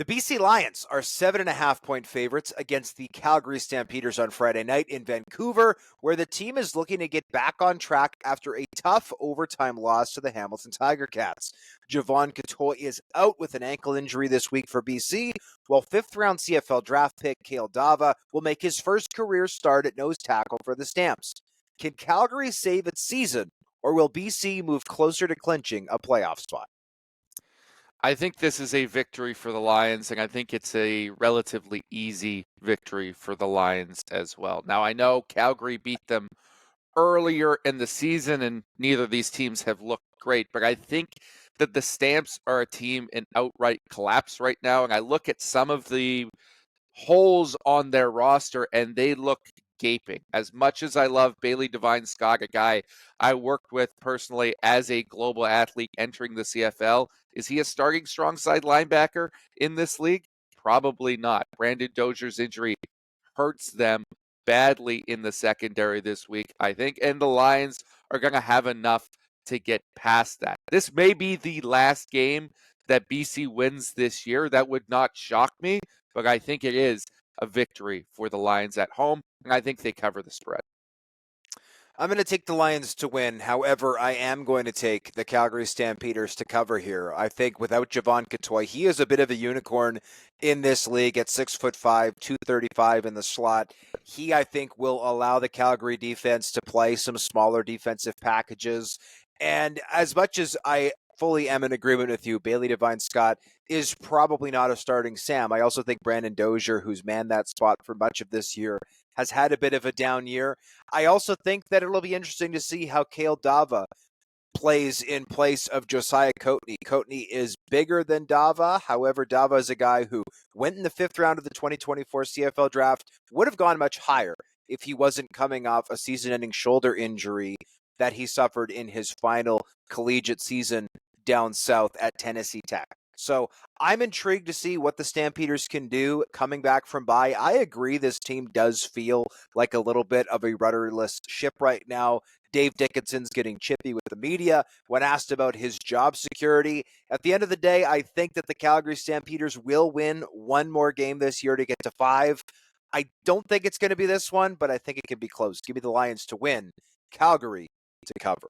The BC Lions are 7.5-point favorites against the Calgary Stampeders on Friday night in Vancouver, where the team is looking to get back on track after a tough overtime loss to the Hamilton Tiger Cats. Javon Catoy is out with an ankle injury this week for BC, while fifth-round CFL draft pick Kale Dava will make his first career start at nose tackle for the Stamps. Can Calgary save its season, or will BC move closer to clinching a playoff spot? I think this is a victory for the Lions, and I think it's a relatively easy victory for the Lions as well. Now, I know Calgary beat them earlier in the season, and neither of these teams have looked great, but I think that the Stamps are a team in outright collapse right now, and I look at some of the holes on their roster, and they look gaping. As much as I love Bailey Devine Scott, a guy I worked with personally as a global athlete entering the CFL, is he a starting strong side linebacker in this league? Probably not. Brandon Dozier's injury hurts them badly in the secondary this week, I think, and the Lions are going to have enough to get past that. This may be the last game that BC wins this year. That would not shock me, but I think it is a victory for the Lions at home, and I think they cover the spread. I'm going to take the Lions to win. However, I am going to take the Calgary Stampeders to cover here. I think without Javon Catoy, he is a bit of a unicorn in this league at 6'5", 235 in the slot. He, I think, will allow the Calgary defense to play some smaller defensive packages. And as much as I fully am in agreement with you, Bailey Devine Scott is probably not a starting Sam. I also think Brandon Dozier, who's manned that spot for much of this year, has had a bit of a down year. I also think that it'll be interesting to see how Kale Dava plays in place of Josiah Coatney. Coatney is bigger than Dava. However, Dava is a guy who went in the fifth round of the 2024 CFL draft, would have gone much higher if he wasn't coming off a season-ending shoulder injury that he suffered in his final collegiate season down south at Tennessee Tech. So I'm intrigued to see what the Stampeders can do coming back from bye. I agree this team does feel like a little bit of a rudderless ship right now. Dave Dickinson's getting chippy with the media when asked about his job security. At the end of the day, I think that the Calgary Stampeders will win one more game this year to get to 5. I don't think it's going to be this one, but I think it can be close. Give me the Lions to win, Calgary to cover.